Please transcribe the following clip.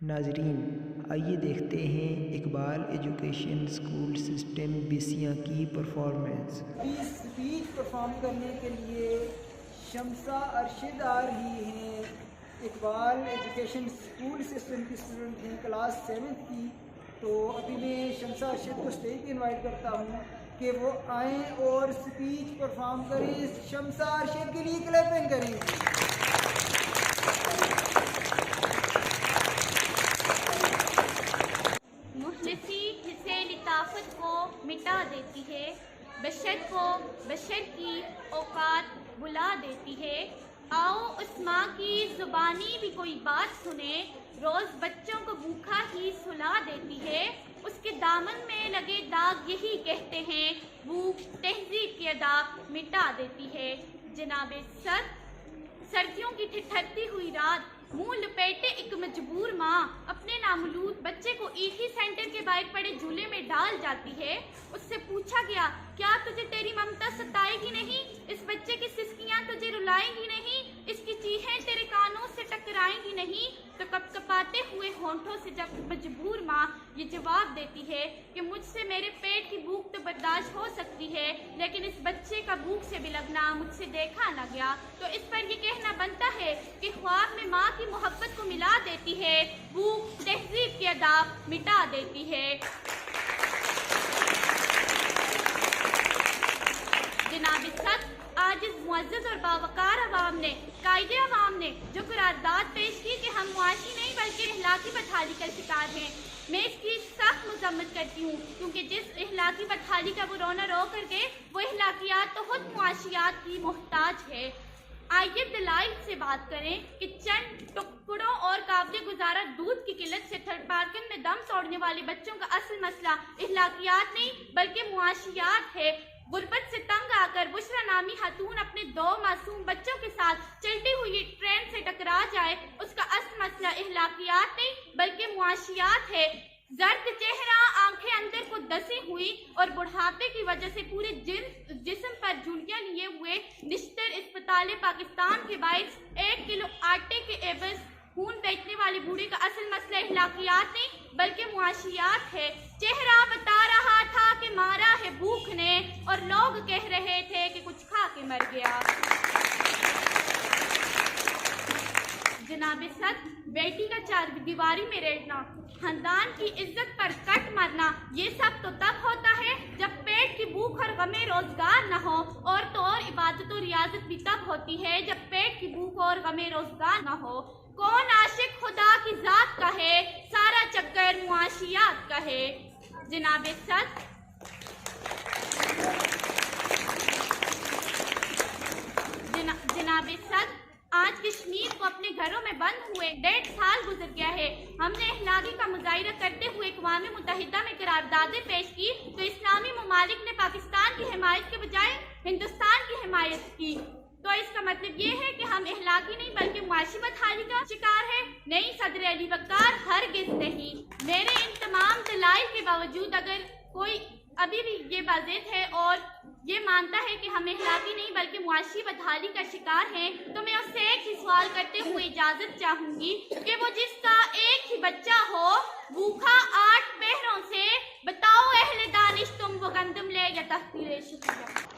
ناظرین، آئیے دیکھتے ہیں اقبال ایجوکیشن اسکول سسٹم بیسیاں کی پرفارمنس۔ اسپیچ پرفارم کرنے کے لیے شمسہ ارشد آ رہی ہیں۔ اقبال ایجوکیشن اسکول سسٹم کی اسٹوڈنٹ ہیں، کلاس 7 کی۔ تو ابھی میں شمسہ ارشد کو اسٹیج پہ انوائٹ کرتا ہوں کہ وہ آئیں اور اسپیچ پرفارم کریں۔ شمسہ ارشد کے لیے کلیپنگ کریں۔ لطافت کو مٹا دیتی ہے، بشر کو بشر کی اوقات بلا دیتی ہے۔ آؤ اس ماں کی زبانی بھی کوئی بات سنے، روز بچوں کو بھوکا ہی سلا دیتی ہے۔ اس کے دامن میں لگے داغ یہی کہتے ہیں، بھوک تہذیب کی ادا مٹا دیتی ہے۔ جناب صدر، سردیوں کی ٹھٹھرتی ہوئی رات، منہ لپیٹے ایک مجبور ماں اپنے نامولود بچے کو ایک ہی سینٹر کے باہر پڑے جھولے میں ڈال جاتی ہے۔ اس سے پوچھا گیا، کیا تجھے تیری ممتا ستائے گی نہیں؟ اس بچے کی سسکیاں تجھے رلائیں گی نہیں؟ اس کی چیخیں تیرے کانوں سے ٹکرائیں گی نہیں؟ تو کپ کپاتے ہوئے ہونٹوں سے جب مجبور ماں یہ جواب دیتی ہے کہ مجھ سے میرے پیٹ کی بھوک تو برداشت ہو سکتی ہے، لیکن اس بچے کا بھوک سے بلگنا مجھ سے دیکھا نہ گیا، تو اس پر یہ کہنا بنتا ہے کہ خواب میں ماں کی محبت کو ملا دیتی ہے، بھوک تہذیب کی ادا مٹا دیتی ہے۔ جناب صدر، آج اس معزز اور باوقار عوام نے، قائد عوام نے جو قرارداد پیش کی کہ ہم معاشی نہیں بلکہ اخلاقی بدحالی کا شکار ہیں، میں اس کی سخت مذمت کرتی ہوں، کیونکہ جس اخلاقی بدحالی کا وہ رونا رو کر کے، وہ اخلاقیات تو خود معاشیات کی محتاج ہے۔ آئیے دلائل سے بات کریں کہ چند ٹکڑوں اور قابل گزارا دودھ کی قلت سے تھرڈ پارکنگ میں دم توڑنے والے بچوں کا اصل مسئلہ اخلاقیات نہیں بلکہ معاشیات ہے۔ غربت سے تنگ آ کر بشرا نامی خاتون اپنے 2 معصوم بچوں کے ساتھ چلتی ہوئی ٹرین سے ٹکرا جائے، اس کا اصل مسئلہ اخلاقیات نہیں بلکہ معاشیات ہے۔ زرد چہرہ، آنکھیں اندر کو دسی ہوئی اور بڑھاپے کی وجہ سے پورے جسم پر جھریاں لیے ہوئے نشتر اسپتال پاکستان کے باعث 1 کلو آٹے کے عوض خون بیچنے والی بوڑھی کا اصل مسئلہ اخلاقیات نہیں بلکہ معاشیات ہے۔ چہرہ بتا رہا تھا کہ مارا ہے بھوک نے، اور لوگ کہہ رہے تھے کہ کچھ کھا کے مر گیا۔ جناب صدر، بیٹی کا 4 دیواری میں رہنا، خاندان کی عزت پر کٹ مارنا، یہ سب تو تب ہوتا ہے جب پیٹ کی بھوک اور غم روزگار نہ ہو، اور تو اور عبادت و ریاضت بھی تب ہوتی ہے جب پیٹ کی بھوک اور غم روزگار نہ ہو۔ کون عاشق خدا کی ذات کا ہے، سارا چکر معاشیات کا ہے۔ جناب صدر، آج کشمیر کو اپنے گھروں میں بند ہوئے 1.5 سال گزر گیا ہے۔ ہم نے اخلاقی کا مظاہرہ کرتے ہوئے اقوام متحدہ میں قراردادیں پیش کی تو اسلامی ممالک نے پاکستان کی حمایت کے بجائے ہندوستان کی حمایت کی، تو اس کا مطلب یہ ہے کہ ہم اخلاقی نہیں بلکہ معاشی بدحالی کا شکار ہے؟ نہیں صدر علی وقار، ہرگز نہیں۔ میرے ان تمام دلائل کے باوجود اگر کوئی ابھی بھی یہ بازید ہے اور یہ مانتا ہے کہ ہم اخلاقی نہیں بلکہ معاشی بدحالی کا شکار ہیں، تو میں اس سے ایک ہی سوال کرتے ہوئے اجازت چاہوں گی کہ وہ جس کا ایک ہی بچہ ہو بھوکا 8 پہروں سے، بتاؤ اہل دانش تم وہ گندم لے یا تختی لے؟ شکریہ۔